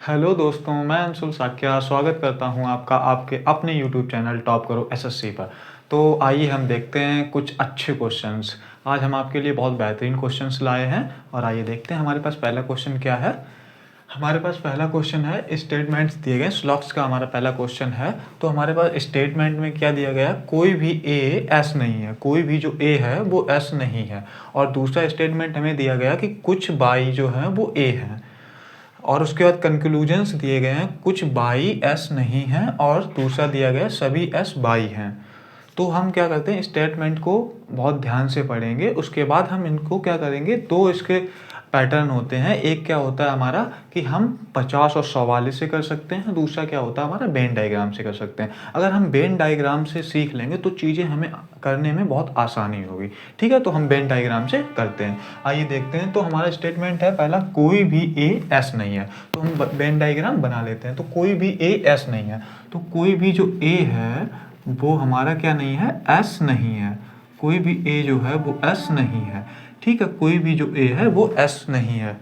Hello दोस्तों, मैं अंशुल साक्या स्वागत करता हूं आपका आपके अपने यूट्यूब चैनल टॉप करो एसएससी पर। तो आइए हम देखते हैं कुछ अच्छे क्वेश्चंस। आज हम आपके लिए बहुत बेहतरीन क्वेश्चंस लाए हैं और आइए देखते हैं हमारे पास पहला क्वेश्चन क्या है। हमारे पास पहला क्वेश्चन है, स्टेटमेंट्स दिए गए स्लॉक्स का हमारा पहला क्वेश्चन है। तो हमारे पास स्टेटमेंट में क्या दिया गया है, कोई भी ए एस नहीं है, कोई भी जो ए है वो एस नहीं है। और दूसरा स्टेटमेंट हमें दिया गया कि कुछ बाई जो है वो ए है। और उसके बाद कंक्लूजन्स दिए गए हैं, कुछ बाई एस नहीं है और दूसरा दिया गया सभी एस बाई हैं। तो हम क्या करते हैं, स्टेटमेंट को बहुत ध्यान से पढ़ेंगे, उसके बाद हम इनको क्या करेंगे, दो इसके पैटर्न होते हैं। एक क्या होता है हमारा कि हम 50 और 44 से कर सकते हैं, दूसरा क्या होता है हमारा वेन डायग्राम से कर सकते हैं। अगर हम वेन डायग्राम से सीख लेंगे तो चीज़ें हमें करने में बहुत आसानी होगी। ठीक है, तो हम वेन डायग्राम से करते हैं। आइए देखते हैं। तो हमारा स्टेटमेंट है पहला, कोई भी ए एस नहीं है। तो हम वेन डायग्राम बना लेते हैं। तो कोई भी ए एस नहीं है, तो कोई भी जो ए है वो हमारा क्या नहीं है, एस नहीं है। कोई भी ए जो है वो एस नहीं है। ठीक है, कोई भी जो ए है वो एस नहीं है।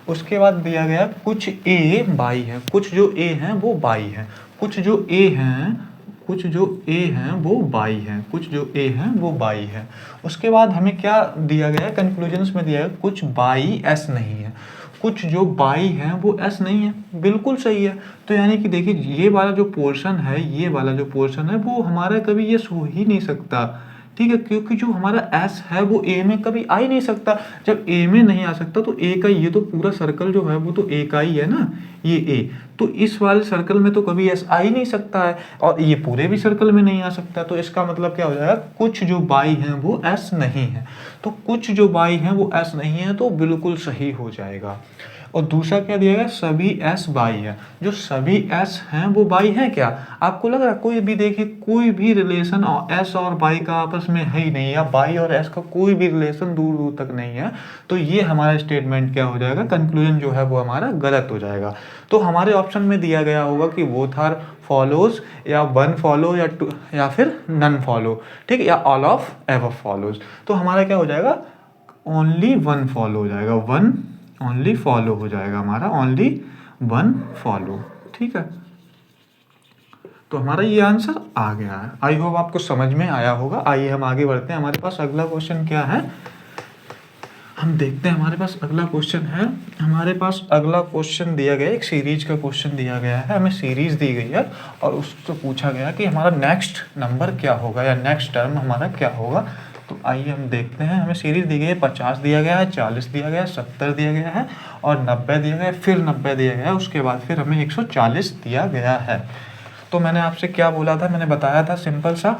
उसके बाद दिया गया कुछ ए बाई है, कुछ जो ए हैं वो बाई हैं, कुछ जो ए हैं, कुछ जो ए हैं वो बाई हैं, कुछ जो ए हैं वो बाई हैं। उसके बाद हमें क्या दिया गया है, कंक्लूजन्स में दिया है कुछ बाई एस नहीं है, कुछ जो बाई हैं वो एस नहीं है। बिल्कुल सही है। तो यानी कि देखिए, ये वाला जो पोर्शन है, ये वाला जो पोर्शन है वो हमारा कभी ये हो ही नहीं सकता। ठीक है, क्योंकि जो हमारा एस है वो ए में कभी आ ही नहीं सकता। जब ए में नहीं आ सकता तो ए का ये तो पूरा सर्कल जो है वो तो ए का ही है ना, ये ए। तो इस वाले सर्कल में तो कभी एस आ ही नहीं सकता है और ये पूरे भी सर्कल में नहीं आ सकता। तो इसका मतलब क्या हो जाएगा, कुछ जो बाई हैं वो एस नहीं है। तो कुछ जो बाई हैं वो एस नहीं है, तो बिल्कुल सही हो जाएगा। और दूसरा क्या दिया गया, सभी एस बाई है। जो सभी एस हैं वो बाई है क्या, आपको लग रहा है? कोई भी देखिए, कोई भी रिलेशन एस और बाई का आपस में है ही नहीं, या बाई और एस का कोई भी रिलेशन दूर दूर तक नहीं है। तो ये हमारा स्टेटमेंट क्या हो जाएगा, कंक्लूजन जो है वो हमारा गलत हो जाएगा। तो हमारे ऑप्शन में दिया गया होगा कि बोथ आर फॉलोज, या वन फॉलो, या टू, या फिर नन फॉलो। ठीक है, या ऑल ऑफ एवर फॉलोज। तो हमारा क्या हो जाएगा, ओनली वन फॉलो हो जाएगा, वन ओनली फॉलो हो जाएगा हमारा, ओनली वन फॉलो। ठीक है, तो हमारा ये आंसर आ गया है। आई होप आपको समझ में आया होगा। आइए हम आगे बढ़ते हैं। हमारे पास अगला क्वेश्चन क्या है, हम देखते हैं। हमारे पास अगला क्वेश्चन है, हमारे पास अगला क्वेश्चन दिया गया है, एक सीरीज का क्वेश्चन दिया गया है। हमें सीरीज दी गई है और उससे पूछा गया कि हमारा नेक्स्ट नंबर क्या होगा, या नेक्स्ट टर्म हमारा क्या होगा। तो आइए हम देखते हैं। हमें सीरीज दी गई है, 50 दिया गया है, 40 दिया गया है, 70 दिया गया है और 90 दिया गया है, फिर 90 दिया गया है, उसके बाद फिर हमें 140 दिया गया है। तो मैंने आपसे क्या बोला था, मैंने बताया था सिंपल सा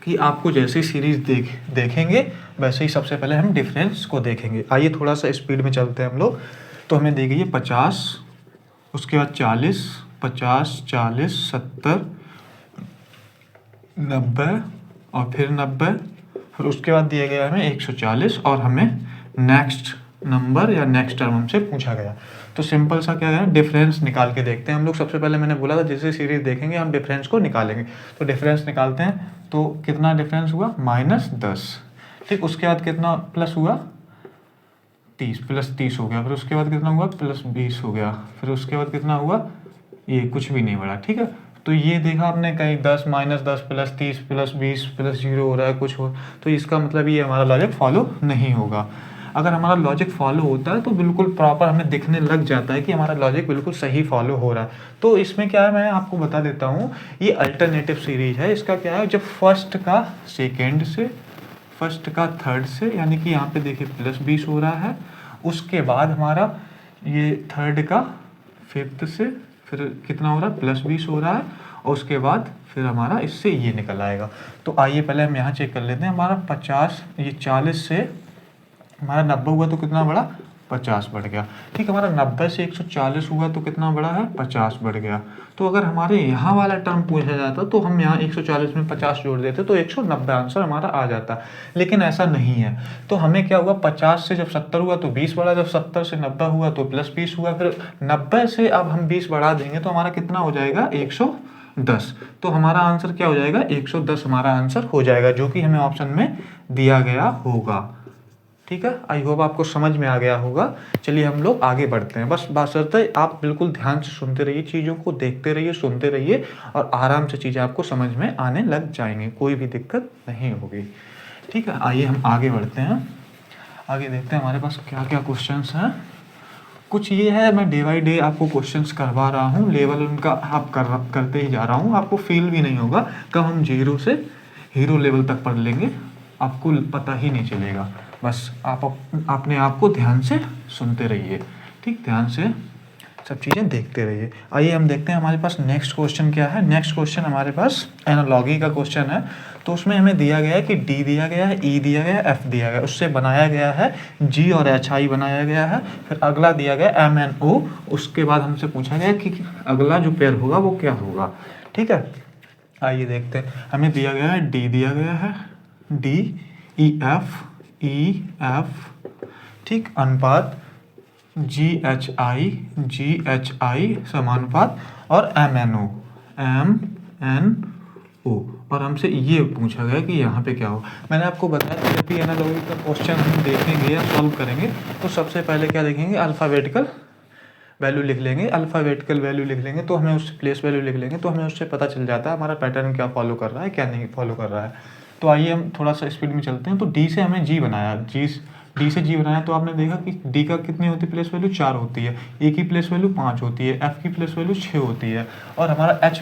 कि आपको जैसे ही सीरीज देखेंगे वैसे ही सबसे पहले हम डिफरेंस को देखेंगे। आइए थोड़ा सा स्पीड में चलते हैं हम लोग। तो हमें दी गई है 50, उसके बाद 40, 50, 40, 70, 90 और फिर 90, फिर उसके बाद दिया गया हमें 140 और हमें नेक्स्ट नंबर या नेक्स्ट टर्म हमसे पूछा गया। तो सिंपल सा क्या है, डिफरेंस निकाल के देखते हैं हम लोग। सबसे पहले मैंने बोला था जैसे सीरीज देखेंगे हम डिफरेंस को निकालेंगे। तो डिफरेंस निकालते हैं। तो कितना डिफरेंस हुआ, -10। ठीक, उसके बाद कितना प्लस हुआ, 30, +30 हो गया। फिर उसके बाद कितना हुआ, +20 हो गया। फिर उसके बाद कितना हुआ, ये कुछ भी नहीं बढ़ा। ठीक है, तो ये देखा आपने कहीं 10 -10 +30 +20 +0 हो रहा है कुछ हो, तो इसका मतलब ये हमारा लॉजिक फॉलो नहीं होगा। अगर हमारा लॉजिक फॉलो होता है तो बिल्कुल प्रॉपर हमें दिखने लग जाता है कि हमारा लॉजिक बिल्कुल सही फॉलो हो रहा है। तो इसमें क्या है, मैं आपको बता देता हूँ, ये अल्टरनेटिव सीरीज है। इसका क्या है, जब फर्स्ट का सेकेंड से, फर्स्ट का थर्ड से, यानी कि यहाँ पे देखिए +20 हो रहा है, उसके बाद हमारा ये थर्ड का फिफ्थ से फिर कितना हो रहा है, +20 हो रहा है, और उसके बाद फिर हमारा इससे ये निकल आएगा। तो आइए पहले हम यहाँ चेक कर लेते हैं। हमारा 50, ये 40 से हमारा 90 हुआ तो कितना बढ़ा, 50 बढ़ गया। ठीक, हमारा 90 से 140 हुआ तो कितना बढ़ा है, 50 बढ़ गया। तो अगर हमारे यहाँ वाला टर्म पूछा जाता तो हम यहाँ 140 में 50 जोड़ देते तो 190 आंसर हमारा आ जाता, लेकिन ऐसा नहीं है। तो हमें क्या हुआ, 50 से जब 70 हुआ तो 20 बढ़ा, जब 70 से 90 हुआ तो +20 हुआ, फिर 90 से अब हम 20 बढ़ा देंगे तो हमारा कितना हो जाएगा, 110। तो हमारा आंसर क्या हो जाएगा, 110 हमारा आंसर हो जाएगा, जो कि हमें ऑप्शन में दिया गया होगा। ठीक है, आई होप आपको समझ में आ गया होगा। चलिए हम लोग आगे बढ़ते हैं। बस बशर्ते आप बिल्कुल ध्यान से सुनते रहिए, चीज़ों को देखते रहिए, सुनते रहिए और आराम से चीज़ें आपको समझ में आने लग जाएंगी, कोई भी दिक्कत नहीं होगी। ठीक है, आइए हम आगे बढ़ते हैं। आगे देखते हैं हमारे पास क्या क्या क्वेश्चंस हैं। कुछ ये है, मैं डे बाई डे आपको क्वेश्चंस करवा रहा हूँ, लेवल उनका आप करते ही जा रहा हूँ, आपको फील भी नहीं होगा कब हम जीरो से हीरो लेवल तक पढ़ लेंगे, आपको पता ही नहीं चलेगा। बस आप अपने आप को ध्यान से सुनते रहिए, ठीक, ध्यान से सब चीज़ें देखते रहिए। आइए हम देखते हैं हमारे पास नेक्स्ट क्वेश्चन क्या है। नेक्स्ट क्वेश्चन हमारे पास एनालॉगी का क्वेश्चन है। तो उसमें हमें दिया गया है कि डी दिया गया है, ई दिया गया है, एफ दिया गया है, उससे बनाया गया है जी और एच आई बनाया गया है। फिर अगला दिया गया एम एन ओ, उसके बाद हमसे पूछा गया कि अगला जो पेयर होगा वो क्या होगा। ठीक है, आइए देखते हैं। हमें दिया गया है डी दिया गया है, डी ई एफ, ठीक, अनुपात जी एच आई समानुपात और एम एन ओ। और हमसे ये पूछा गया कि यहाँ पे क्या हो। मैंने आपको बताया जब भी एनालॉजी का क्वेश्चन हम देखेंगे या सॉल्व करेंगे तो सबसे पहले क्या देखेंगे, अल्फ़ाबेटिकल वैल्यू लिख लेंगे। अल्फ़ाबेटिकल वैल्यू लिख लेंगे तो हमें उससे प्लेस वैल्यू लिख लेंगे तो हमें उससे पता चल जाता है हमारा पैटर्न क्या फॉलो कर रहा है, क्या नहीं फॉलो कर रहा है। तो आइए हम थोड़ा सा स्पीड में चलते हैं। तो डी से हमने जी बनाया, डी से जी बनाया तो आपने देखा कि डी का कितनी होती है प्लेस वैल्यू, 4 होती है, ए की प्लेस वैल्यू 5 होती है, एफ की प्लेस वैल्यू 6 होती है। और हमारा एच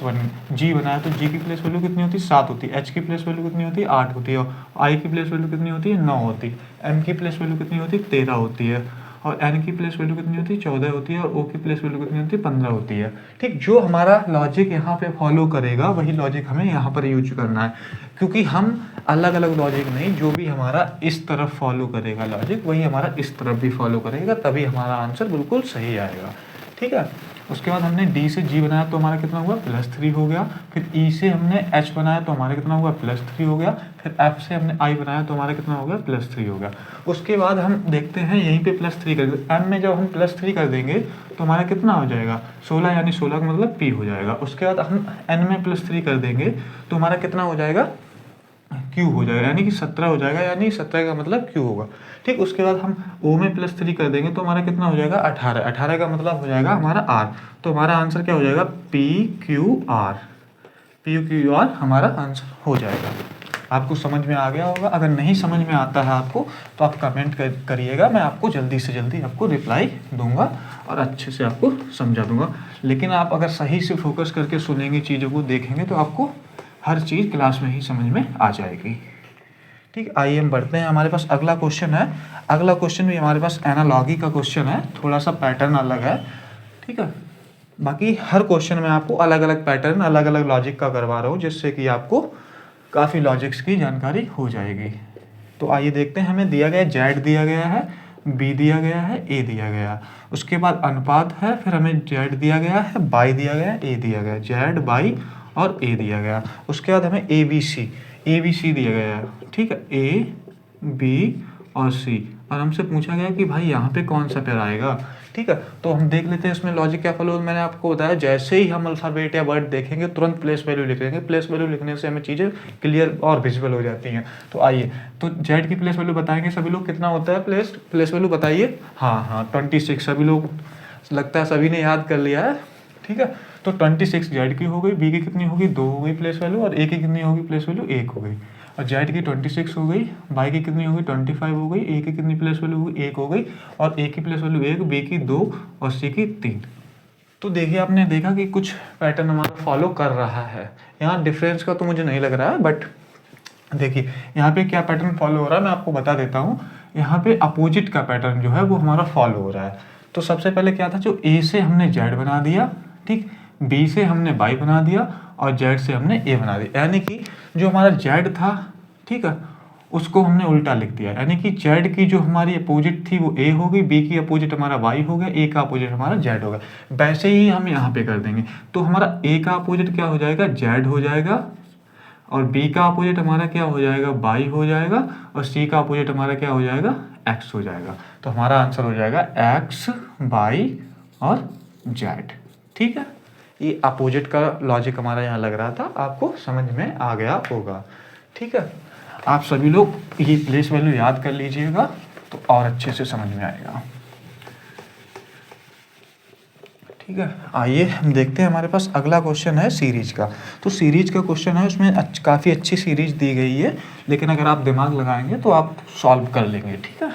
जी बनाया तो जी की प्लेस वैल्यू कितनी होती है, 7 होती है, एच की प्लेस वैल्यू कितनी होती है, 8 होती है, और आई की प्लेस वैल्यू कितनी होती है, 9 होती है, एम की प्लेस वैल्यू कितनी होती है, 13 होती है, और एन की प्लेस वैल्यू कितनी होती है, 14 होती है, और ओ की प्लेस वैल्यू कितनी होती है, 15 होती है। ठीक, जो हमारा लॉजिक यहाँ पे फॉलो करेगा वही लॉजिक हमें यहाँ पर यूज करना है, क्योंकि हम अलग अलग लॉजिक नहीं, जो भी हमारा इस तरफ फॉलो करेगा लॉजिक वही हमारा इस तरफ भी फॉलो करेगा, तभी हमारा आंसर बिल्कुल सही आएगा। ठीक है, उसके बाद हमने डी से जी बनाया तो हमारा कितना हुआ, +3 हो गया। फिर ई से हमने एच बनाया तो हमारा कितना हुआ, +3 हो गया। फिर एफ से हमने आई बनाया तो हमारा कितना हो गया, +3 हो गया। उसके बाद हम देखते हैं यहीं पे +3 कर देंगे, एम में जब हम +3 कर देंगे तो हमारा कितना हो जाएगा, 16, यानी 16 का मतलब पी हो जाएगा। उसके बाद हम एन में +3 कर देंगे तो हमारा कितना हो जाएगा, क्यू हो जाएगा, यानी कि 17 हो जाएगा, यानी 17 का मतलब क्यू होगा। ठीक, उसके बाद हम ओ में +3 कर देंगे तो हमारा कितना हो जाएगा, 18, 18 का मतलब हो जाएगा हमारा आर। तो हमारा आंसर क्या हो जाएगा, पी क्यू आर हमारा आंसर हो जाएगा। आपको समझ में आ गया होगा। अगर नहीं समझ में आता है आपको तो आप कमेंट करिएगा, मैं आपको जल्दी से जल्दी आपको रिप्लाई दूंगा और अच्छे से आपको समझा दूंगा। लेकिन आप अगर सही से फोकस करके सुनेंगे, चीज़ों को देखेंगे तो आपको हर चीज़ क्लास में ही समझ में आ जाएगी। ठीक, आइए हम बढ़ते हैं। हमारे पास अगला क्वेश्चन है। अगला क्वेश्चन भी हमारे पास एनालॉगी का क्वेश्चन है, थोड़ा सा पैटर्न अलग है। ठीक है, बाकी हर क्वेश्चन में आपको अलग अलग पैटर्न, अलग अलग लॉजिक का करवा रहा हूँ, जिससे कि आपको काफ़ी लॉजिक्स की जानकारी हो जाएगी। तो आइए देखते हैं। हमें दिया गया जेड दिया गया है, बी दिया गया है, ए दिया गया है, उसके बाद अनुपात है, फिर हमें जेड दिया गया है, बाई दिया गया है, ए दिया गया है, जेड बाई और ए दिया गया। उसके बाद हमें ए बी सी दिया गया है। ठीक है, ए बी और सी, और हमसे पूछा गया कि भाई यहाँ पे कौन सा पेयर आएगा। ठीक है, तो हम देख लेते हैं इसमें लॉजिक क्या फॉलो। मैंने आपको बताया जैसे ही हम अल्फ़ाबेट या वर्ड देखेंगे तुरंत प्लेस वैल्यू लिख लेंगे। प्लेस वैल्यू लिखने से हमें चीज़ें क्लियर और विजिबल हो जाती हैं। तो आइए, तो जेड की प्लेस वैल्यू बताएंगे सभी लोग, कितना होता है प्लेस वैल्यू बताइए। हाँ 26, सभी लोग लगता है सभी ने याद कर लिया है। ठीक है, तो 26 जेड की हो गई, बी की कितनी होगी, 2 हो गई प्लेस वैल्यू, और ए की कितनी होगी प्लेस वैल्यू, 1 हो गई। और जेड की 26 हो गई, बाई की कितनी होगी 25 हो गई, ए की कितनी प्लेस वैल्यू होगी 1 हो गई, और ए की प्लेस वैल्यू 1, बी की 2 और सी की 3। तो देखिए, आपने देखा कि कुछ पैटर्न हमारा फॉलो कर रहा है। यहाँ डिफरेंस का तो मुझे नहीं लग रहा है, बट देखिए यहाँ पे क्या पैटर्न फॉलो हो रहा है मैं आपको बता देता हूँ। यहाँ पे अपोजिट का पैटर्न जो है वो हमारा फॉलो हो रहा है। तो सबसे पहले क्या था, जो ए से हमने जेड बना दिया, ठीक, बी से हमने बाई बना दिया, और जेड से हमने ए बना दिया। यानी कि जो हमारा जेड था, ठीक है, उसको हमने उल्टा लिख दिया। यानी कि जेड की जो हमारी अपोजिट थी वो ए हो गई, बी की अपोजिट हमारा वाई हो गया, ए का अपोजिट हमारा जेड हो गया। वैसे ही हम यहाँ पे कर देंगे। तो हमारा ए का अपोजिट क्या हो जाएगा, जेड हो जाएगा, और बी का अपोजिट हमारा क्या हो जाएगा, बाई हो जाएगा, और सी का अपोजिट हमारा क्या हो जाएगा, एक्स हो जाएगा। तो हमारा आंसर हो जाएगा एक्स, बाई और जेड। ठीक है, ये अपोजिट का लॉजिक हमारा यहाँ लग रहा था, आपको समझ में आ गया होगा। ठीक है, आप सभी लोग ये प्लेस वैल्यू याद कर लीजिएगा। तो और अच्छे से समझ में आएगा। ठीक है, आइए हम देखते हैं। हमारे पास अगला क्वेश्चन है सीरीज का। तो सीरीज का क्वेश्चन है, उसमें काफ़ी अच्छी सीरीज दी गई है, लेकिन अगर आप दिमाग लगाएंगे तो आप सॉल्व कर लेंगे। ठीक है,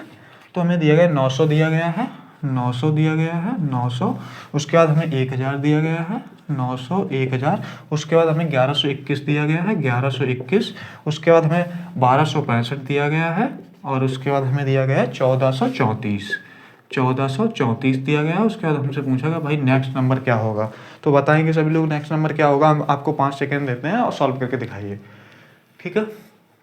तो हमें दिया गया 900 दिया गया है, 900 दिया गया है, 900, उसके बाद हमें 1000 दिया गया है, 900, 1000, उसके बाद हमें 1121 दिया गया है, 1121, उसके बाद हमें 1265 दिया गया है, और उसके बाद हमें दिया गया है 1434, 1434 दिया गया है। उसके बाद हमसे पूछा गया भाई नेक्स्ट नंबर क्या होगा। तो बताएंगे सभी लोग नेक्स्ट नंबर क्या होगा। हम आपको 5 सेकेंड देते हैं और सॉल्व करके दिखाइए। ठीक है,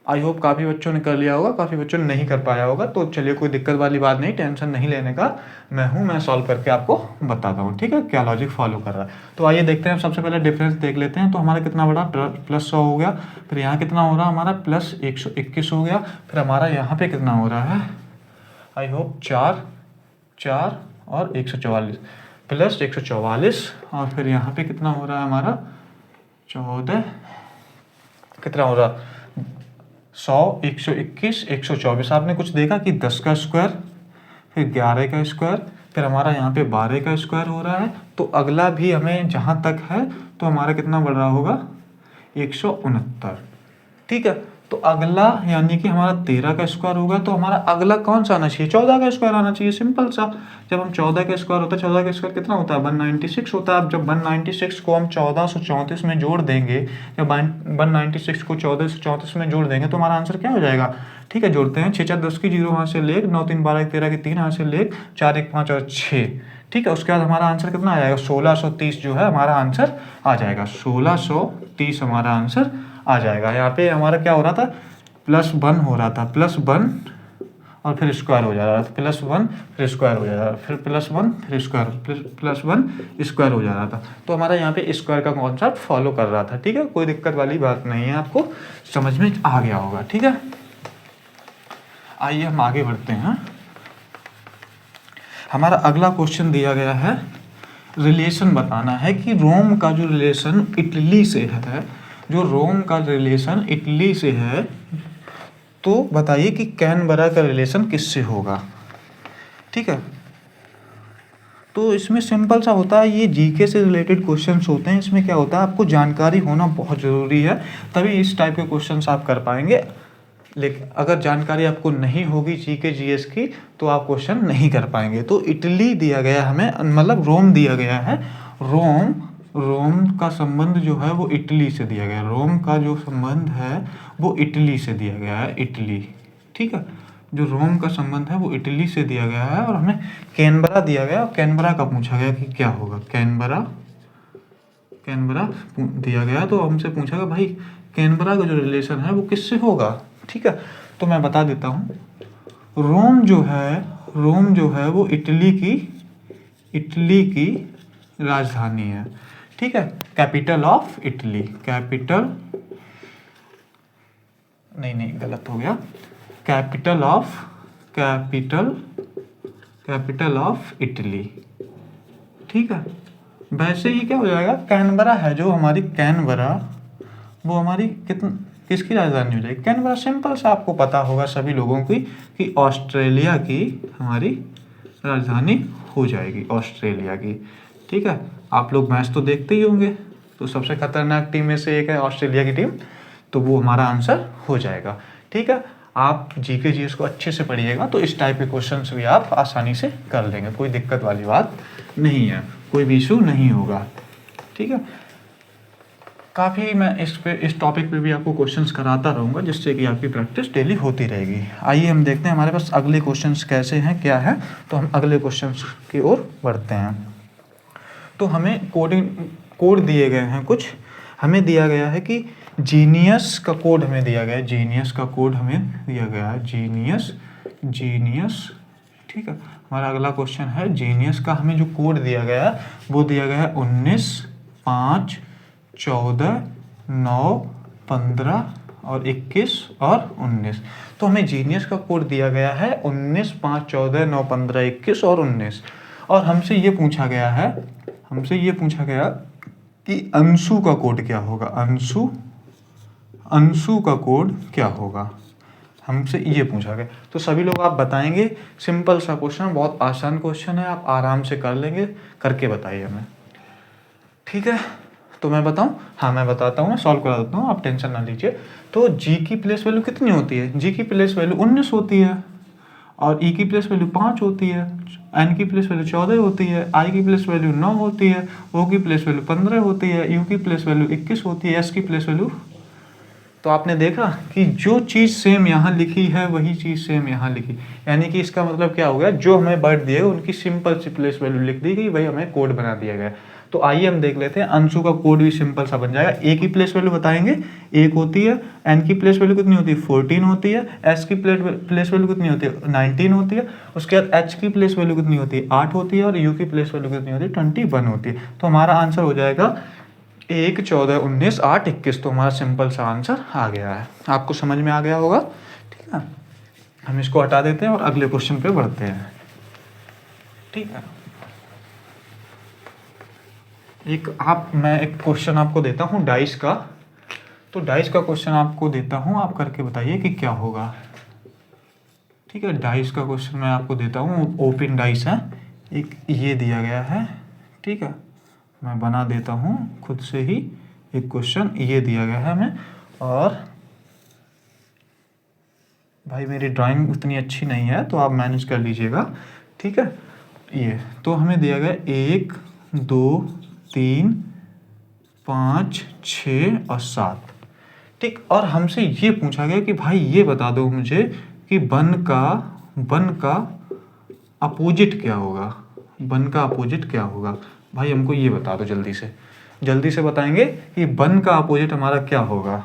आई होप काफ़ी बच्चों ने कर लिया होगा, काफ़ी बच्चों ने नहीं कर पाया होगा। तो चलिए, कोई दिक्कत वाली बात नहीं, टेंशन नहीं लेने का, मैं सॉल्व करके आपको बताता हूँ। ठीक है, क्या लॉजिक फॉलो कर रहा है। तो आइए देखते हैं। सबसे पहले डिफरेंस देख लेते हैं। तो हमारा कितना बड़ा +100 हो गया, फिर यहाँ कितना हो रहा है हमारा +121 हो गया, फिर हमारा यहाँ पे कितना हो रहा है, आई होप 4 और 144 +144, और फिर यहाँ पे कितना हो रहा है हमारा 14, कितना हो रहा 100, 121, 124। आपने कुछ देखा कि 10 का स्क्वायर, फिर 11 का स्क्वायर, फिर हमारा यहाँ पे 12 का स्क्वायर हो रहा है। तो अगला भी हमें जहाँ तक है तो हमारा कितना बढ़ रहा होगा 169। ठीक है, तो अगला यानी कि हमारा 13 का स्क्वायर होगा, तो हमारा अगला कौन सा आना चाहिए, 14 का स्क्वायर आना चाहिए। सिंपल सा, जब हम 14 का स्क्वायर होता है, 14 का स्क्वायर कितना होता है 196 होता है। अब जब 196 को हम 1434 में जोड़ देंगे, जब 196 को 1434 में जोड़ देंगे तो हमारा आंसर क्या हो जाएगा। ठीक है, जोड़ते हैं। 6 4 10 की 0 यहाँ से ले, 9 3 12 13 की 3 यहाँ से ले, 4 1 5 और 6। ठीक है, उसके बाद हमारा आंसर कितना आ जाएगा 1630 जो है हमारा आंसर आ जाएगा, 1630 हमारा आंसर आ जाएगा। यहाँ पे हमारा क्या हो रहा था, +1 हो रहा था, +1 और फिर स्क्वायर हो जा रहा था, +1 फिर स्क्वायर हो जा रहा था, फिर +1 फिर स्क्वायर, +1 स्क्वायर हो जा रहा था। तो हमारा यहाँ पे स्क्वायर का कॉन्सेप्ट फॉलो कर रहा था। ठीक है, कोई दिक्कत वाली बात नहीं है, आपको समझ में आ गया होगा। ठीक है, आइए हम आगे बढ़ते हैं। हमारा अगला क्वेश्चन दिया गया है, रिलेशन बताना है कि रोम का जो रिलेशन इटली से है, जो रोम का रिलेशन इटली से है, तो बताइए कि कैनबरा का रिलेशन किससे होगा। ठीक है, तो इसमें सिंपल सा होता है, ये जीके से रिलेटेड क्वेश्चंस होते हैं। इसमें क्या होता है, आपको जानकारी होना बहुत ज़रूरी है, तभी इस टाइप के क्वेश्चंस आप कर पाएंगे। लेकिन अगर जानकारी आपको नहीं होगी जीके जीएस की, तो आप क्वेश्चन नहीं कर पाएंगे। तो इटली दिया गया हमें, मतलब रोम दिया गया है। रोम का संबंध जो है वो इटली से दिया गया है। रोम का जो संबंध है वो इटली से दिया गया है, इटली। ठीक है, जो रोम का संबंध है वो इटली से दिया गया है, और हमें कैनबरा दिया गया। कैनबरा का पूछा गया कि क्या होगा, कैनबरा दिया गया, तो हमसे पूछा गया भाई कैनबरा का जो रिलेशन है वो किससे होगा। ठीक है, तो मैं बता देता हूँ। रोम जो है वो इटली की राजधानी है। ठीक है, कैपिटल ऑफ इटली, नहीं गलत हो गया, कैपिटल ऑफ इटली। ठीक है, वैसे ही क्या हो जाएगा, कैनबरा है जो हमारी, कैनबरा वो हमारी किसकी राजधानी हो जाएगी, कैनबरा। सिंपल सा आपको पता होगा सभी लोगों की कि ऑस्ट्रेलिया की हमारी राजधानी हो जाएगी, ऑस्ट्रेलिया की। ठीक है, आप लोग मैच तो देखते ही होंगे, तो सबसे खतरनाक टीम में से एक है ऑस्ट्रेलिया की टीम, तो वो हमारा आंसर हो जाएगा। ठीक है, आप जीके जीएस को अच्छे से पढ़िएगा, तो इस टाइप के क्वेश्चंस भी आप आसानी से कर लेंगे, कोई दिक्कत वाली बात नहीं है, कोई भी इशू नहीं होगा। ठीक है, काफ़ी मैं इस टॉपिक पे भी आपको क्वेश्चंस कराता रहूँगा, जिससे कि आपकी प्रैक्टिस डेली होती रहेगी। आइए हम देखते हैं हमारे पास अगले क्वेश्चंस कैसे हैं, क्या है। तो हम अगले क्वेश्चंस की ओर बढ़ते हैं। तो हमें कोड दिए गए हैं कुछ। हमें दिया गया है कि जीनियस का कोड हमें दिया गया है, जीनियस का कोड हमें दिया गया है, जीनियस। ठीक है, हमारा अगला क्वेश्चन है जीनियस का हमें जो कोड दिया गया है वो दिया गया है 19, 5, 14, 9, 15 और 21 और 19। तो हमें जीनियस का कोड दिया गया है 19, 5, 14, 9, 15, 21 और 19। और हमसे ये पूछा गया कि अंशु का कोड क्या होगा, अंशु का कोड क्या होगा। हमसे ये पूछा गया। तो सभी लोग आप बताएंगे, सिंपल सा क्वेश्चन, बहुत आसान क्वेश्चन है, आप आराम से कर लेंगे, करके बताइए हमें, ठीक है। तो मैं बताऊं? हाँ मैं बताता हूँ, मैं सॉल्व करा देता हूँ, आप टेंशन ना लीजिए। तो जी की प्लेस वैल्यू कितनी होती है? जी की प्लेस वैल्यू 19 होती है, और ई की प्लेस वैल्यू 5 होती है, एन की प्लेस वैल्यू 14 होती है, आई की प्लेस वैल्यू 9 होती है, ओ की प्लेस वैल्यू 15 होती है, यू की प्लेस वैल्यू 21 होती है, एस की प्लेस वैल्यू। तो आपने देखा कि जो चीज़ सेम यहाँ लिखी है वही चीज़ सेम यहाँ लिखी, यानी कि इसका मतलब क्या हो गया, जो हमें वर्ड दिए गए उनकी सिंपल सी प्लेस वैल्यू लिख दी गई, वही हमें कोड बना दिया गया। तो आइए हम देख लेते हैं, अंशु का कोड भी सिंपल सा बन जाएगा। ए की प्लेस वैल्यू बताएंगे, 1 होती है, एन की प्लेस वैल्यू कितनी होती है, 14 होती है, एस की प्लेस वैल्यू कितनी होती है, 19 होती है, उसके बाद एच की प्लेस वैल्यू कितनी होती है, 8 होती है, और यू की प्लेस वैल्यू कितनी होती है, 21 होती है। तो हमारा आंसर हो जाएगा 1, 14, 19, 8, 21। तो हमारा सिंपल सा आंसर आ गया है। आपको समझ में आ गया होगा, ठीक है। हम इसको हटा देते हैं और अगले क्वेश्चन पे बढ़ते हैं, ठीक है। मैं एक क्वेश्चन आपको देता हूँ डाइस का। तो डाइस का क्वेश्चन आपको देता हूँ, आप करके बताइए कि क्या होगा, ठीक है। डाइस का क्वेश्चन मैं आपको देता हूँ, ओपन डाइस है, एक ये दिया गया है, ठीक है। मैं बना देता हूँ खुद से ही एक क्वेश्चन, ये दिया गया है हमें, और भाई मेरी ड्राइंग उतनी अच्छी नहीं है तो आप मैनेज कर लीजिएगा, ठीक है। ये तो हमें दिया गया 1, 2, 3, 5, 6 और 7, ठीक। और हमसे ये पूछा गया कि भाई ये बता दो मुझे कि वन का अपोजिट क्या होगा, वन का अपोजिट क्या होगा। भाई हमको ये बता दो जल्दी से बताएंगे कि वन का अपोजिट हमारा क्या होगा।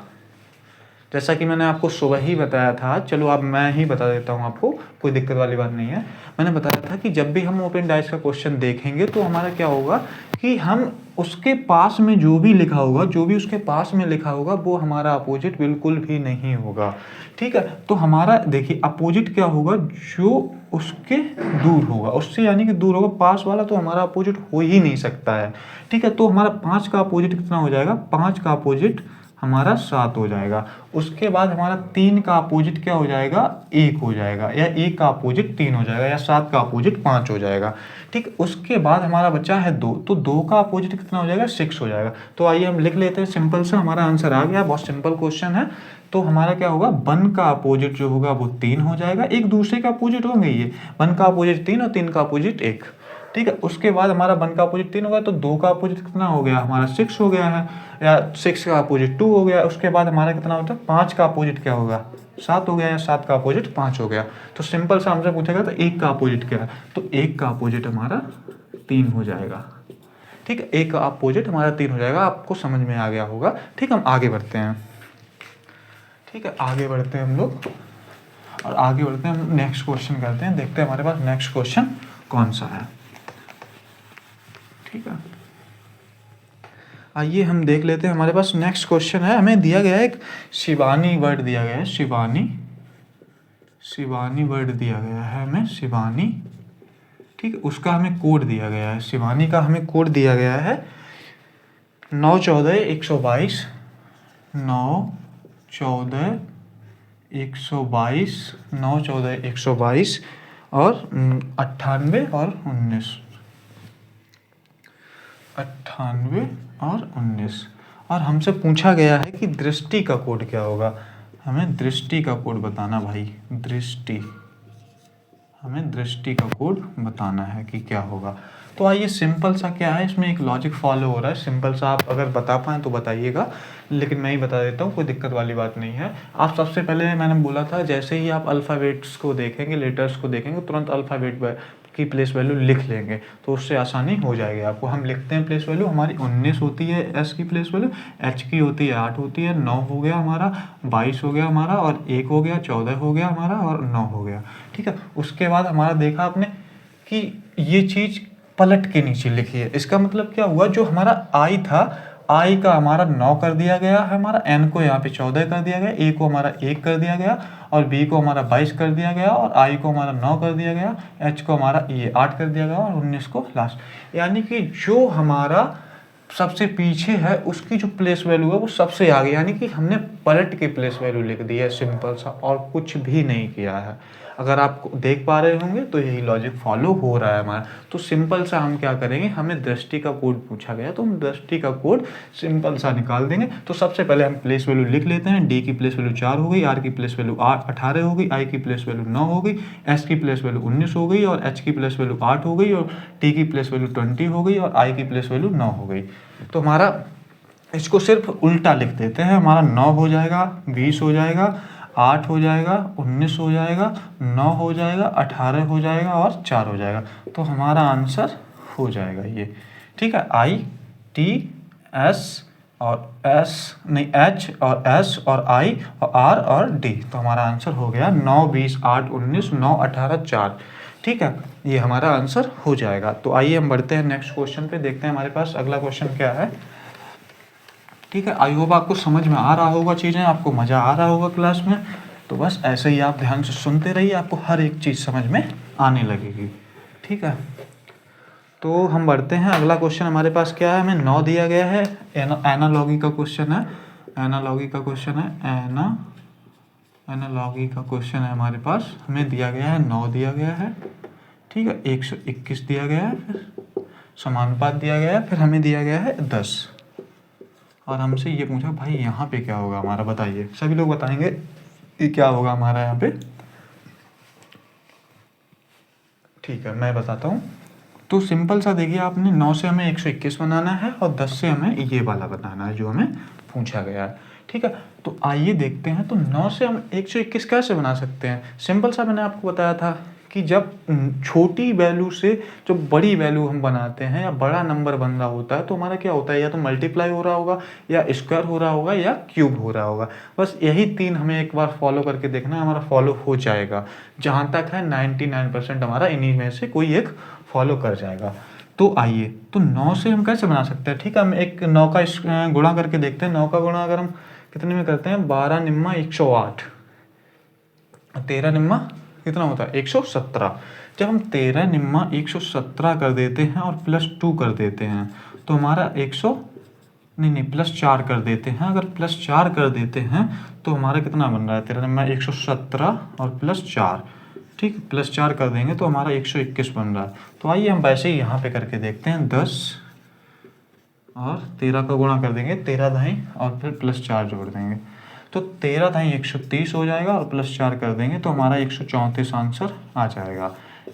जैसा कि मैंने आपको सुबह ही बताया था, चलो अब मैं ही बता देता हूँ आपको, कोई दिक्कत वाली बात नहीं है। मैंने बताया था कि जब भी हम ओपन डाइस का क्वेश्चन देखेंगे तो हमारा क्या होगा कि हम उसके पास में जो भी लिखा होगा, जो भी उसके पास में लिखा होगा, वो हमारा अपोजिट बिल्कुल भी नहीं होगा, ठीक है। तो हमारा देखिए अपोजिट क्या होगा, जो उसके दूर होगा उससे, यानी कि दूर होगा, पास वाला तो हमारा अपोजिट हो ही नहीं सकता है, ठीक है। तो हमारा 5 का अपोजिट कितना हो जाएगा, 5 का अपोजिट हमारा 7 हो जाएगा। उसके बाद हमारा 3 का अपोजिट क्या हो जाएगा, 1 हो जाएगा, या 1 का अपोजिट 3 हो जाएगा, या 7 का अपोजिट 5 हो जाएगा, ठीक। उसके बाद हमारा बचा है 2, तो 2 का अपोजिट कितना हो जाएगा, 6 हो जाएगा। तो आइए हम लिख लेते हैं, सिंपल सा हमारा आंसर आ गया, बहुत सिंपल क्वेश्चन है। तो हमारा क्या होगा, 1 का अपोजिट जो होगा वो 3 हो जाएगा, एक दूसरे का अपोजिट होंगे ये, 1 का अपोजिट 3 और 3 का अपोजिट 1, ठीक है। उसके बाद हमारा 1 का अपोजिट 3 होगा, तो 2 का अपोजिट कितना हो गया हमारा, 6 हो गया है, या 6 का अपोजिट 2 हो गया। उसके बाद हमारा कितना होता है, 5 का अपोजिट क्या होगा, 7 हो गया, या 7 का अपोजिट 5 हो गया। तो सिंपल सा हमसे पूछेगा तो 1 का अपोजिट क्या है, तो 1 का अपोजिट हमारा 3 हो जाएगा, ठीक है। 1 का अपोजिट हमारा 3 हो जाएगा, आपको समझ में आ गया होगा, ठीक। हम आगे बढ़ते हैं, ठीक है, आगे बढ़ते हैं हम लोग, और आगे बढ़ते हैं हम नेक्स्ट क्वेश्चन करते हैं, देखते हैं हमारे पास नेक्स्ट क्वेश्चन कौन सा है, ठीक है। आइए हम देख लेते हैं, हमारे पास नेक्स्ट क्वेश्चन है, हमें दिया गया है एक शिवानी वर्ड दिया गया है, शिवानी वर्ड दिया गया है हमें, शिवानी, ठीक है। उसका हमें कोड दिया गया है, शिवानी का हमें कोड दिया गया है 914-122, 914-122, 914-122 और 98 और 19, 98 और 19। और हमसे पूछा गया है कि दृष्टि का कोड क्या होगा, हमें दृष्टि का कोड बताना भाई, हमें दृष्टि का कोड बताना है कि क्या होगा। तो आइए सिंपल सा क्या है, इसमें एक लॉजिक फॉलो हो रहा है, सिंपल सा, आप अगर बता पाएँ तो बताइएगा, लेकिन मैं ही बता देता हूँ, कोई दिक्कत वाली बात नहीं है। आप सबसे पहले मैंने बोला था, जैसे ही आप अल्फ़ाबेट्स को देखेंगे, लेटर्स को देखेंगे, तुरंत अल्फ़ाबेट की प्लेस वैल्यू लिख लेंगे, तो उससे आसानी हो जाएगी आपको। हम लिखते हैं प्लेस वैल्यू, हमारी 19 होती है एस की प्लेस वैल्यू, एच की होती है 8 होती है, 9 हो गया हमारा, 22 हो गया हमारा, और 1 हो गया, 14 हो गया हमारा, और 9 हो गया, ठीक है। उसके बाद हमारा देखा आपने कि ये चीज़ पलट के नीचे लिखी है, इसका मतलब क्या हुआ, जो हमारा आई था, आई का हमारा 9 कर दिया गया है, हमारा एन को यहाँ पे 14 कर दिया गया, ए को हमारा 1 कर दिया गया, और बी को हमारा 22 कर दिया गया, और आई को हमारा 9 कर दिया गया, एच को हमारा ये 8 कर दिया गया, और 19 को लास्ट। यानी कि जो हमारा सबसे पीछे है उसकी जो प्लेस वैल्यू है वो सबसे आगे, यानी कि हमने पलट के प्लेस वैल्यू लिख दी है, सिंपल सा, और कुछ भी नहीं किया है। अगर आप देख पा रहे होंगे तो यही लॉजिक फॉलो हो रहा है हमारा। तो सिंपल सा हम क्या करेंगे, हमें दृष्टि का कोड पूछा गया तो हम दृष्टि का कोड सिंपल सा निकाल देंगे। तो सबसे पहले हम प्लेस वैल्यू लिख लेते हैं। डी की प्लेस वैल्यू 4 हो गई, आर की प्लेस वैल्यू 18 हो गई, आई की प्लेस वैल्यू 9 हो गई, एस की प्लेस वैल्यू 19 हो गई, और एच की प्लेस वैल्यू 8 हो गई, और टी की प्लेस वैल्यू 20 हो गई, और आई की प्लेस वैल्यू 9 हो गई। तो हमारा इसको सिर्फ उल्टा लिख देते हैं। हमारा 9 हो जाएगा, 20 हो जाएगा, 8 हो जाएगा, 19 हो जाएगा, 9 हो जाएगा, 18 हो जाएगा, और 4 हो जाएगा। तो हमारा आंसर हो जाएगा ये, ठीक है। आई, टी, एस और एस नहीं, एच और एस और आई और आर और डी। तो हमारा आंसर हो गया 9, 20, 8, 19, 9, 18, 4, ठीक है। ये हमारा आंसर हो जाएगा। तो आइए हम बढ़ते हैं नेक्स्ट क्वेश्चन पे, देखते हैं हमारे पास अगला क्वेश्चन क्या है, ठीक है। आई होप आपको समझ में आ रहा होगा चीज़ें, आपको मज़ा आ रहा होगा क्लास में। तो बस ऐसे ही आप ध्यान से सुनते रहिए, आपको हर एक चीज़ समझ में आने लगेगी, ठीक है। तो हम बढ़ते हैं, अगला क्वेश्चन हमारे पास क्या है, हमें 9 दिया गया है, एनालॉगी का क्वेश्चन है, एनालॉगी का क्वेश्चन है, एनालॉगी का क्वेश्चन है हमारे पास। हमें दिया गया है 9 दिया गया है, ठीक है। 121 दिया गया है, फिर समानुपात दिया गया है, फिर हमें दिया गया है 10, और हमसे ये पूछा भाई यहाँ पे क्या होगा हमारा, बताइए। सभी लोग बताएंगे ये क्या होगा हमारा यहाँ पे, ठीक है, मैं बताता हूँ। तो सिंपल सा देखिए, आपने 9 से हमें 121 बनाना है, और 10 से हमें ये वाला बनाना है जो हमें पूछा गया है, ठीक है। तो आइए देखते हैं, तो 9 से हम 121 कैसे बना सकते हैं। सिंपल सा मैंने आपको बताया था कि जब छोटी वैल्यू से जो बड़ी वैल्यू हम बनाते हैं, या बड़ा नंबर बन रहा होता है, तो हमारा क्या होता है, या तो मल्टीप्लाई हो रहा होगा, या स्क्वायर हो रहा होगा, या क्यूब हो रहा होगा। बस यही 3 हमें एक बार फॉलो करके देखना है, हमारा फॉलो हो जाएगा। जहाँ तक है 99% हमारा इन्हीं में से कोई एक फॉलो कर जाएगा। तो आइए, तो 9 से हम कैसे बना सकते हैं, ठीक है। हम एक 9 का गुणा करके देखते हैं। 9 का गुणा अगर हम कितने में करते हैं, 12 निम्मा 108, 13 निम्मा कितना होता है 117। जब हम 13 निम्मा 117 कर देते हैं और +2 कर देते हैं, तो हमारा 100 नहीं +4 कर देते हैं। अगर +4 कर देते हैं तो हमारा कितना बन रहा है, 13 निम्मा 117 और +4, ठीक, +4 कर देंगे तो हमारा 121 बन रहा है। तो आइए हम वैसे ही यहाँ पे करके देखते हैं। 10 और 13 का गुणा कर देंगे, 13 दाई और फिर +4 जोड़ देंगे, तो 13 दाई 130 हो जाएगा, और +4 कर देंगे तो हमारा 134 आंसर आ जाएगा,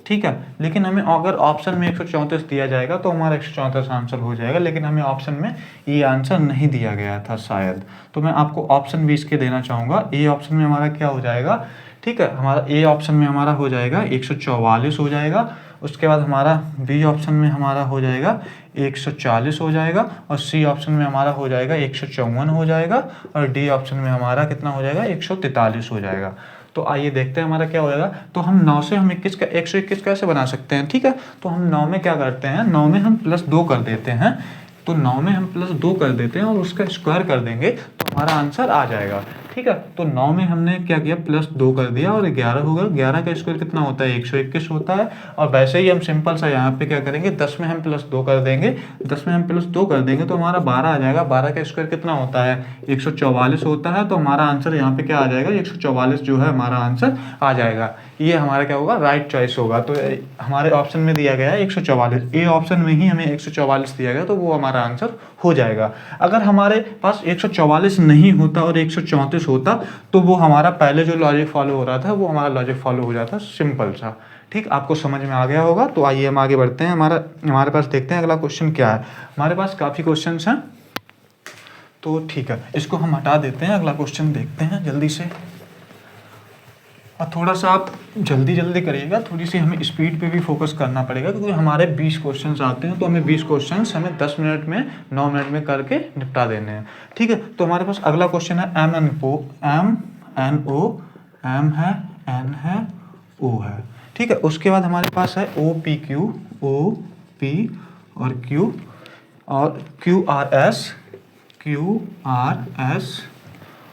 ठीक है। लेकिन हमें अगर ऑप्शन में 134 दिया जाएगा तो हमारा 134 आंसर हो जाएगा, लेकिन हमें ऑप्शन में ये आंसर नहीं दिया गया था शायद। तो मैं आपको ऑप्शन भी इसके देना चाहूँगा। ए ऑप्शन में हमारा क्या हो जाएगा, ठीक है, हमारा ए ऑप्शन में हमारा हो जाएगा 144 हो जाएगा। उसके बाद हमारा बी ऑप्शन में हमारा हो जाएगा 140 हो जाएगा, और सी ऑप्शन में हमारा हो जाएगा 154 हो जाएगा, और डी ऑप्शन में हमारा कितना हो जाएगा 143 हो जाएगा। तो आइए देखते हैं हमारा क्या हो जाएगा। तो हम 9 से हम 121 कैसे बना सकते हैं, ठीक है। तो हम 9 में क्या करते हैं, 9 में हम +2 कर देते हैं। तो 9 में हम +2 कर देते हैं और उसका स्क्वायर कर देंगे तो हमारा आंसर आ जाएगा, ठीक है। तो 9 में हमने क्या किया, +2 कर दिया, और 11 होगा। 11 का स्क्वायर कितना होता है, 121 होता है। और वैसे ही हम सिंपल सा यहाँ पे क्या करेंगे, 10 में हम +2 कर देंगे। 10 में हम +2 कर देंगे तो हमारा 12 आ जाएगा। 12 का स्क्वायर कितना होता है, 144 होता है। तो हमारा आंसर यहाँ पे क्या आ जाएगा, 144 जो है हमारा आंसर आ जाएगा। ये हमारा क्या होगा, राइट चॉइस होगा। तो हमारे ऑप्शन में दिया गया है 144, ए ऑप्शन में ही हमें 144 दिया गया, तो वो हमारा आंसर हो जाएगा। अगर हमारे पास 144 नहीं होता और 134 होता, तो वो हमारा पहले जो लॉजिक फॉलो हो रहा था वो हमारा लॉजिक फॉलो हो जाता, सिंपल सा, ठीक। आपको समझ में आ गया होगा। तो आइए हम आगे बढ़ते हैं। हमारे पास देखते हैं अगला क्वेश्चन क्या है। हमारे पास काफ़ी क्वेश्चन हैं, तो ठीक है, इसको हम हटा देते हैं। अगला क्वेश्चन देखते हैं जल्दी से, और थोड़ा सा आप जल्दी करिएगा, थोड़ी सी हमें स्पीड पे भी फोकस करना पड़ेगा, क्योंकि हमारे 20 क्वेश्चंस आते हैं। तो हमें 20 क्वेश्चंस हमें 10 मिनट में 9 मिनट में करके निपटा देने हैं, ठीक है। तो हमारे पास अगला क्वेश्चन है MNO, M है, N है, O है, ठीक है। उसके बाद हमारे पास है OPQ, OP और Q, और QRS,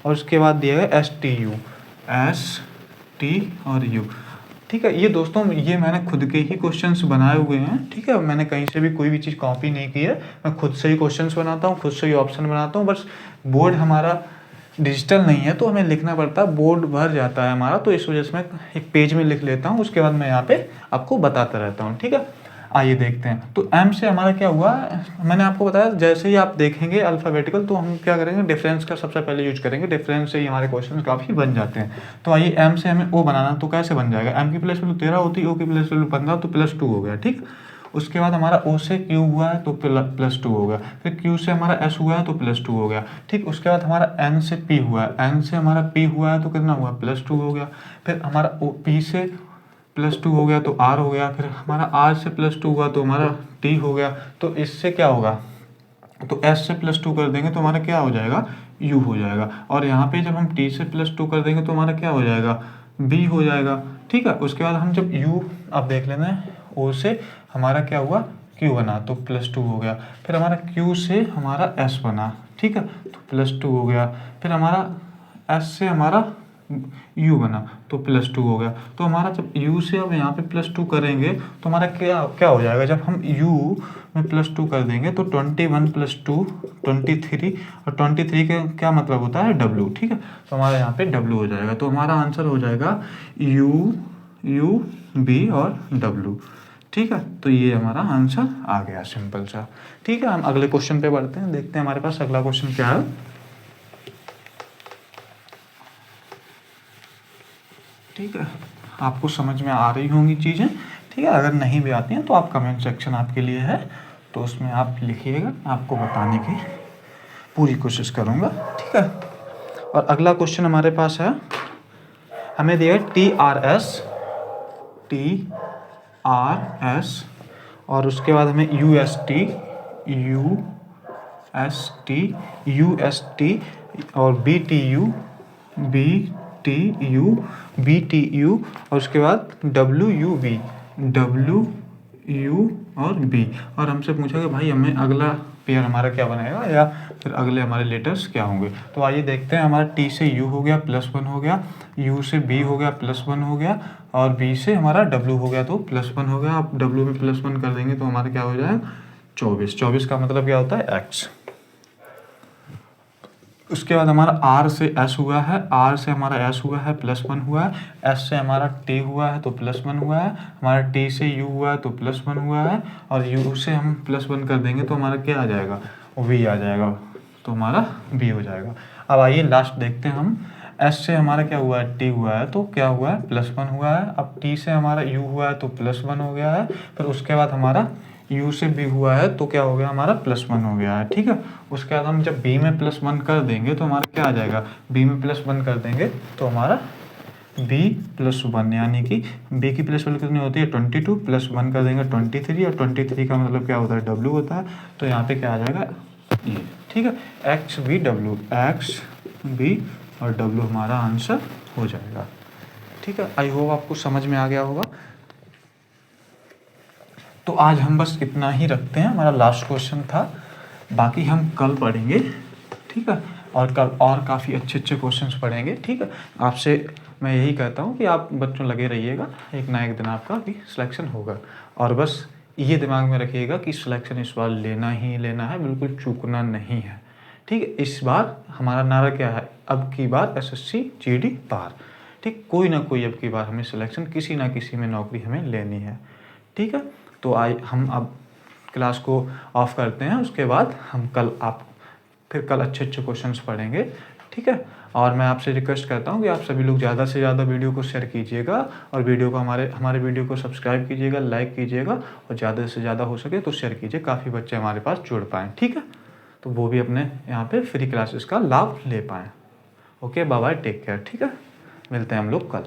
और उसके बाद दिया गया STU, ST और U, ठीक है। ये दोस्तों ये मैंने खुद के ही क्वेश्चंस बनाए हुए हैं, ठीक है। मैंने कहीं से भी कोई भी चीज़ कॉपी नहीं की है, मैं खुद से ही क्वेश्चंस बनाता हूँ, खुद से ही ऑप्शन बनाता हूँ। बस बोर्ड हमारा डिजिटल नहीं है तो हमें लिखना पड़ता है, बोर्ड भर जाता है हमारा, तो इस वजह से मैं एक पेज में लिख लेता हूँ, उसके बाद मैं यहाँ पे आपको बताता रहता हूँ, ठीक है। आइए देखते हैं। तो एम से हमारा क्या हुआ, मैंने आपको बताया जैसे ही आप देखेंगे अल्फ़ाबेटिकल तो हम क्या करेंगे, डिफरेंस का सबसे पहले यूज करेंगे, डिफरेंस से ही हमारे क्वेश्चन काफ़ी बन जाते हैं। तो आइए एम से हमें ओ बनाना, तो कैसे बन जाएगा, एम की प्लस वैल्यू 13 होती है, ओ की प्लस वैल्यू 15, तो +2 हो गया, ठीक। उसके बाद हमारा ओ से क्यू हुआ है तो +2 हो गया, फिर क्यू से हमारा एस हुआ है तो +2 हो गया, ठीक। उसके बाद हमारा एन से पी हुआ है, एन से हमारा पी हुआ है तो कितना हुआ, +2 हो गया। फिर हमारा ओ पी से +2 हो गया तो आर हो गया, फिर हमारा आर से +2 हुआ तो हमारा टी हो गया। तो इससे क्या होगा, तो एस से +2 कर देंगे तो हमारा क्या हो जाएगा, यू हो जाएगा। और यहाँ पे जब हम टी से +2 कर देंगे तो हमारा क्या हो जाएगा, बी हो जाएगा, ठीक है। उसके बाद हम जब यू, अब देख लेना है, ओ से हमारा क्या हुआ, क्यू बना तो +2 हो गया। फिर हमारा क्यू से हमारा एस बना, ठीक है, तो +2 हो गया। फिर हमारा एस से हमारा यू बना तो +2 हो गया। तो हमारा जब u से अब यहाँ पे +2 करेंगे तो हमारा क्या क्या हो जाएगा, जब हम u में +2 कर देंगे तो 21 + 2 23, और 23 का क्या मतलब होता है, w, ठीक है। तो हमारा यहाँ पे w हो जाएगा। तो हमारा आंसर हो जाएगा u b और w, ठीक है। तो ये हमारा आंसर आ गया, सिंपल सा, ठीक है। हम अगले क्वेश्चन पे बढ़ते हैं, देखते हैं हमारे पास अगला क्वेश्चन क्या है, ठीक है। आपको समझ में आ रही होंगी चीज़ें, ठीक है। अगर नहीं भी आती हैं तो आप कमेंट सेक्शन आपके लिए है, तो उसमें आप लिखिएगा, आपको बताने की पूरी कोशिश करूँगा, ठीक है। और अगला क्वेश्चन हमारे पास है, हमें दिया है TRS और उसके बाद हमें UST और BTU और उसके बाद WU और B। और हमसे पूछा कि भाई हमें अगला पेयर हमारा क्या बनाएगा, या फिर अगले हमारे लेटर्स क्या होंगे। तो आइए देखते हैं। हमारा T से U हो गया, +1 हो गया, U से B हो गया, +1 हो गया, और B से हमारा W हो गया तो +1 हो गया। आप W में +1 कर देंगे तो हमारा क्या हो जाएगा, 24। 24 का मतलब क्या होता है, x। उसके बाद हमारा R से S हुआ है, R से हमारा S हुआ है, +1 हुआ है, S से हमारा T हुआ है तो +1 हुआ है, हमारा T से U हुआ है तो +1 हुआ है, और U से हम +1 कर देंगे तो हमारा क्या आ जाएगा, V आ जाएगा, तो हमारा B हो जाएगा। अब आइए लास्ट देखते हैं हम। S से हमारा क्या हुआ है, T हुआ है तो क्या हुआ है, +1 हुआ है। अब T से हमारा U हुआ है तो +1 हो गया है। फिर उसके बाद हमारा U से B हुआ है तो क्या हो गया, हमारा +1 हो गया है, ठीक है। उसके बाद हम जब B में +1 कर देंगे तो हमारा क्या आ जाएगा, B में +1 कर देंगे तो हमारा B +1, यानी कि B की प्लस वैल्यू कितनी होती है, 22, +1 कर देंगे 23, और 23 का मतलब क्या होता है, W होता है। तो यहाँ पे क्या आ जाएगा, ये, ठीक है, X B और W हमारा आंसर हो जाएगा, ठीक है। आई होप आपको समझ में आ गया होगा। तो आज हम बस इतना ही रखते हैं, हमारा लास्ट क्वेश्चन था, बाकी हम कल पढ़ेंगे, ठीक है। और कल और काफ़ी अच्छे अच्छे क्वेश्चंस पढ़ेंगे, ठीक है। आपसे मैं यही कहता हूँ कि आप बच्चों लगे रहिएगा, एक ना एक दिन आपका भी सिलेक्शन होगा। और बस ये दिमाग में रखिएगा कि सिलेक्शन इस बार लेना ही लेना है, बिल्कुल चूकना नहीं है, ठीक है। इस बार हमारा नारा क्या है, अब की बार SSC GD पार, ठीक। कोई ना कोई अब की बार हमें सिलेक्शन, किसी ना किसी में नौकरी हमें लेनी है, ठीक है। तो हम अब क्लास को ऑफ करते हैं, उसके बाद हम फिर कल अच्छे अच्छे क्वेश्चंस पढ़ेंगे, ठीक है। और मैं आपसे रिक्वेस्ट करता हूँ कि आप सभी लोग ज़्यादा से ज़्यादा वीडियो को शेयर कीजिएगा, और वीडियो को हमारे वीडियो को सब्सक्राइब कीजिएगा, लाइक कीजिएगा, और ज़्यादा से ज़्यादा हो सके तो शेयर कीजिए, काफ़ी बच्चे हमारे पास जुड़ पाएँ, ठीक है। तो वो भी अपने यहाँ पे फ्री क्लासेस का लाभ ले पाएँ। Okay, bye bye, take care, ठीक है। मिलते हैं हम लोग कल।